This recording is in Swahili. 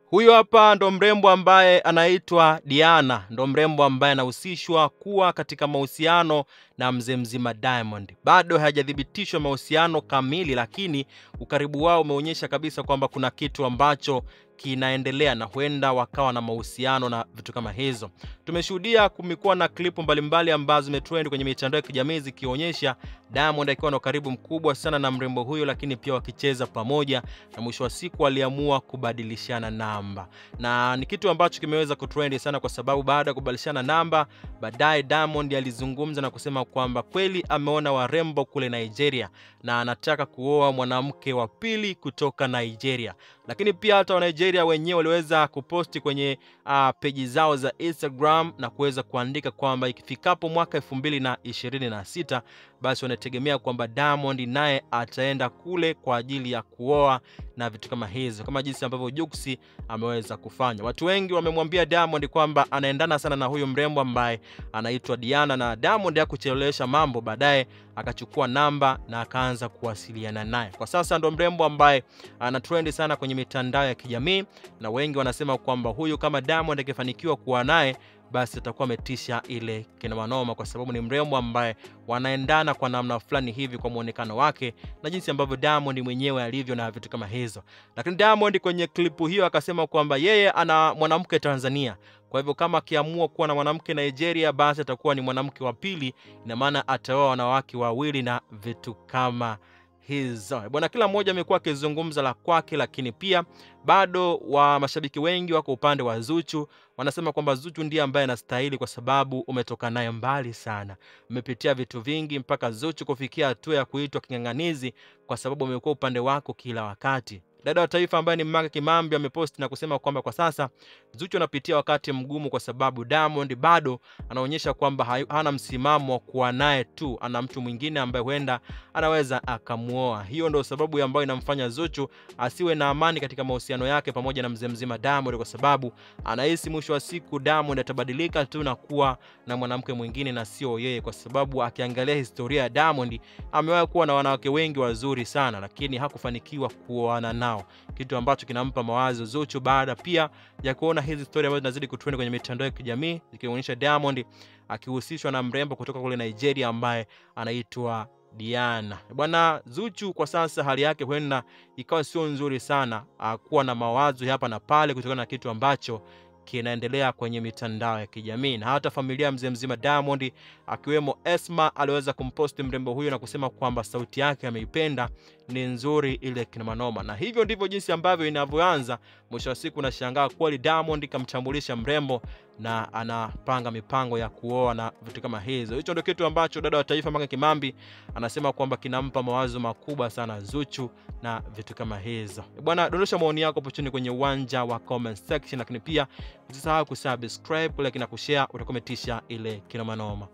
Huyo hapa ndo mrembo ambaye anaitwa Diana, ndo mrembo ambaye anahusishwa kuwa katika mahusiano na mzee mzima Diamond. Bado hajathibitishwa mahusiano kamili, lakini ukaribu wao umeonyesha kabisa kwamba kuna kitu ambacho kinaendelea na huenda wakawa na mahusiano na vitu kama hizo. Tumeshuhudia kumekuwa na klipu mbalimbali ambazo zimetrend kwenye mitandao ya kijamii zikionyesha Diamond akiwa na ukaribu mkubwa sana na mrembo huyo, lakini pia wakicheza pamoja, na mwisho wa siku waliamua kubadilishana namba. Na ni kitu ambacho kimeweza kutrend sana kwa sababu baada ya kubadilishana namba, baadaye Diamond alizungumza na kusema kwamba kweli ameona warembo kule Nigeria na anataka kuoa mwanamke wa pili kutoka Nigeria. Lakini pia hata wa Nigeria wenyewe waliweza kuposti kwenye page zao za Instagram na kuweza kuandika kwamba ikifikapo mwaka 2026 basi wanategemea kwamba Diamond naye ataenda kule kwa ajili ya kuoa na vitu kama hizo, kama jinsi ambavyo Jux ameweza kufanya. Watu wengi wamemwambia Diamond kwamba anaendana sana na huyo mrembo ambaye anaitwa Diana, na Diamond hakuchelewesha mambo, baadaye akachukua namba na akaanza kuwasiliana naye. Kwa sasa ndo mrembo ambaye ana trend sana kwenye mitandao ya kijamii, na wengi wanasema kwamba huyu kama Diamond akifanikiwa kuwa naye basi atakuwa ametisha ile kinamanoma, kwa sababu ni mrembo ambaye wanaendana kwa namna fulani hivi kwa muonekano wake na jinsi ambavyo Diamond mwenyewe alivyo na vitu kama hizo. Lakini Diamond kwenye klipu hiyo akasema kwamba yeye ana mwanamke Tanzania, kwa hivyo kama akiamua kuwa na mwanamke Nigeria basi atakuwa ni mwanamke wa pili, ina maana ataoa wanawake wawili na vitu kama hizo. Bwana, kila mmoja amekuwa akizungumza la kwake, lakini pia bado wa mashabiki wengi wako upande wa Zuchu. Wanasema kwamba Zuchu ndiye ambaye anastahili kwa sababu umetoka naye mbali sana. Umepitia vitu vingi mpaka Zuchu kufikia hatua ya kuitwa kinganganizi kwa sababu umekuwa upande wako kila wakati. Dada wa taifa ambaye ni Mange Kimambi amepost na kusema kwamba kwa sasa Zuchu anapitia wakati mgumu kwa sababu Diamond bado anaonyesha kwamba hana msimamo wa kuwa naye tu, ana mtu mwingine ambaye huenda anaweza akamuoa. Hiyo ndio sababu ambayo inamfanya Zuchu asiwe na amani katika mahusiano yake pamoja na mzee mzima Diamond, kwa sababu anahisi mwisho wa siku Diamond atabadilika tu na kuwa na mwanamke mwingine na sio yeye, kwa sababu akiangalia historia ya Diamond amewahi kuwa na wanawake wengi wazuri sana lakini hakufanikiwa kuoana nao, kitu ambacho kinampa mawazo Zuchu baada pia ya kuona hizi story ambazo zinazidi kutrend kwenye mitandao ya kijamii zikionyesha Diamond akihusishwa na mrembo kutoka kule Nigeria ambaye anaitwa Diana. Bwana, Zuchu kwa sasa hali yake huenda ikawa sio nzuri sana, kuwa na mawazo hapa na pale kutokana na kitu ambacho kinaendelea kwenye mitandao ya kijamii. Na hata familia mzee mzima Diamond akiwemo Esma aliweza kumposti mrembo huyo na kusema kwamba sauti yake ameipenda, ni nzuri ile kinamanoma. Na hivyo ndivyo jinsi ambavyo inavyoanza. Mwisho wa siku unashangaa kweli Diamond kamtambulisha mrembo na anapanga mipango ya kuoa na vitu kama hizo. Hicho ndio kitu ambacho dada wa taifa Mange Kimambi anasema kwamba kinampa mawazo makubwa sana Zuchu na vitu kama hizo. Bwana, dondosha maoni yako hapo chini kwenye uwanja wa comment section, lakini pia usisahau kusubscribe, like na kushare, utakometisha ile kinamanoma.